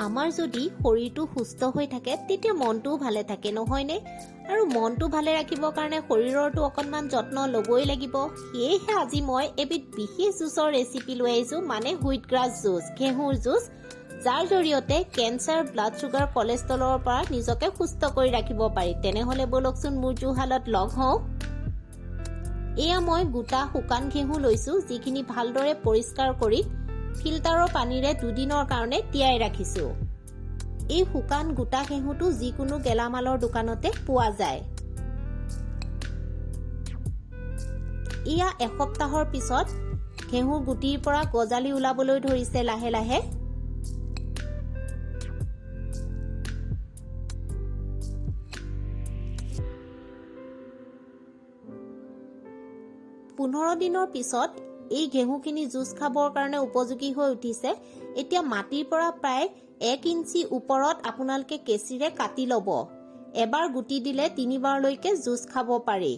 আমাৰ যদি শৰীৰটো সুস্থ হৈ থাকে তেতিয়া মনটোও ভালে থাকে নহয়নে আৰু মনটো ভালে ৰাখিবৰ কাৰণে শৰীৰৰটো অকণমান যত্ন ল'বই লাগিব সেয়েহে আজি মই এবিধ বিশেষ জুচৰ ৰেচিপি লৈ আহিছোঁ মানে হুইট গ্ৰাছ জুচ ঘেঁহুৰ জুচ যাৰ জৰিয়তে কেঞ্চাৰ ব্লাড চুগাৰ কলেষ্ট্ৰলৰ পৰা নিজকে সুস্থ কৰি ৰাখিব পাৰি তেনেহ'লে বলকচোন মোৰ জুহালত লগ হওঁ এয়া মই গোটা শুকান ঘেঁহু লৈছোঁ যিখিনি ভালদৰে পৰিষ্কাৰ কৰি ফিল্টাৰৰ পানীৰে দুদিনৰ কাৰণে তিয়াই ৰাখিছোঁ এই শুকান গোটা ঘেঁহুটো যিকোনো গেলামালৰ দোকানতে পোৱা যায় ইয়া এসপ্তাহৰ পিছত ঘেঁহুৰ গুটিৰ পৰা গজালি ওলাবলৈ ধৰিছে লাহে লাহে পোন্ধৰ দিনৰ পিছত এই ঘেঁহুখিনি জুচ খাবৰ কাৰণে উপযোগী হৈ উঠিছে এতিয়া মাটিৰ পৰা প্ৰায় 1 ইঞ্চি ওপৰত আপোনালোকে কেঁচিৰে কাটি ল'ব এবাৰ গুটি দিলে 3 বাৰলৈকে জুচ খাব পাৰি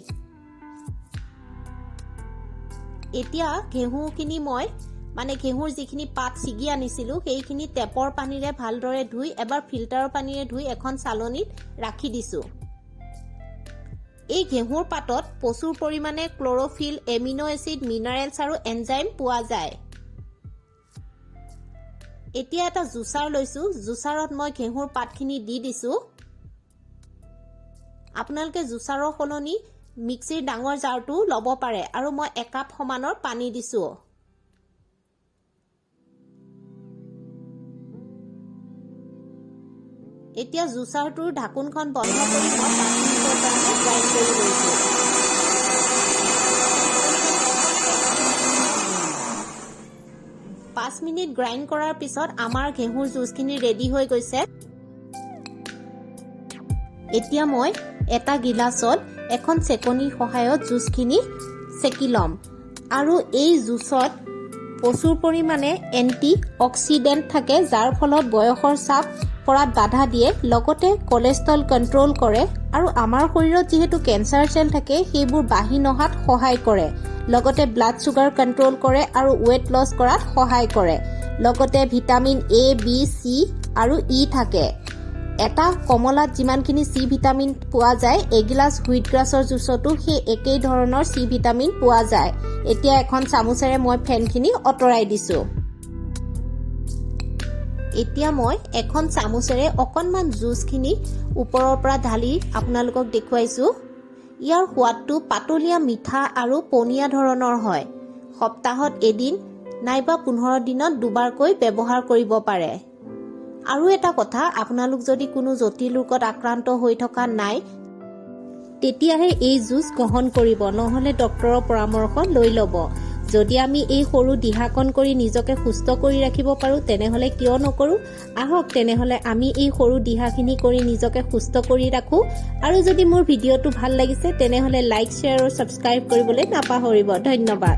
এতিয়া ঘেঁহুখিনি মই মানে ঘেঁহুৰ যিখিনি পাত ছিগি আনিছিলো সেইখিনি টেপৰ পানীৰে ভালদৰে ধুই এবাৰ ফিল্টাৰৰ পানীৰে ধুই এখন চালনীত ৰাখি দিছো এই ঘেঁহুৰ পাতত প্ৰচুৰ পৰিমাণে ক্লৰোফিল এমিনো এচিড মিনাৰেলছ আৰু এনজাইম পোৱা যায় এতিয়া এটা জুচাৰ লৈছো জুচাৰত মই ঘেঁহুৰ পাতখিনি দি দিছো আপোনালোকে জুচাৰৰ সলনি মিক্সিৰ ডাঙৰ জাৰটো ল'ব পাৰে আৰু মই 1 কাপ সমানৰ পানী দিছো এতিয়া জুচাৰটোৰ ঢাকোনখন বন্ধ কৰি মই 5 মিনিট গ্ৰাইণ্ড কৰাৰ পিছত আমাৰ ঘেঁহুৰ জুচখিনি ৰেডি হৈ গৈছে এতিয়া মই এটা গিলাছত এখন চেকনিৰ সহায়ত জুচখিনি চেকি ল'ম আৰু এই জুচত প্ৰচুৰ পৰিমাণে এন্টি অক্সিডেন্ট থাকে যাৰ ফলত বয়সৰ চাপ পৰাত বাধা দিয়ে লগতে কোলেষ্ট্ৰল কন্ট্ৰোল কৰে আৰু আমাৰ শৰীৰত যেহেতু কেঞ্চাৰ সেল থাকে সেইবোৰ বাঢ়ি নহাত সহায় কৰে লগতে ব্লাড চুগাৰ কন্ট্ৰোল কৰে আৰু ওয়েট লছ কৰাত সহায় কৰে লগতে ভিটামিন এ বি সি আৰু ই থাকে এটা কমলাত যিমানখিনি সি ভিটামিন পোৱা যায় এগিলাস হুইট গ্ৰাছৰ জুচতো সেই একেই ধৰণৰ সি ভিটামিন পোৱা যায় এতিয়া এখন চামুচেৰে মই ফেনখিনি অতৰাই দিছো এতিয়া মই এখন চামুচেৰে অকণমান জুচখিনি ওপৰৰ পৰা ঢালি আপোনালোকক দেখুৱাইছো ইয়াৰ সোৱাদটো পাতলীয়া মিঠা আৰু পনীয়া ধৰণৰ হয় সপ্তাহত এদিন নাইবা 15 দিনত দুবাৰকৈ ব্যৱহাৰ কৰিব পাৰে আৰু এটা কথা আপোনালোক যদি কোনো জটিল ৰোগত আক্ৰান্ত হৈ থকা নাই তেতিয়াহে এই জুচ গ্ৰহণ কৰিব নহলে ডক্টৰৰ পৰামৰ্শ লৈ ল'ব যদি আমি এই সৰু দিহাকন কৰি নিজকে সুস্থ কৰি ৰাখিব পাৰো তেনেহলে কিয় নকৰো আহক তেনেহলে আমি এই সৰু দিহাখিনি কৰি নিজকে সুস্থ কৰি ৰাখো আৰু যদি মোৰ ভিডিঅটো ভাল লাগিছে তেনেহলে লাইক শেয়াৰ আৰু সাবস্ক্ৰাইব কৰিবলৈ নাপাহৰিব ধন্যবাদ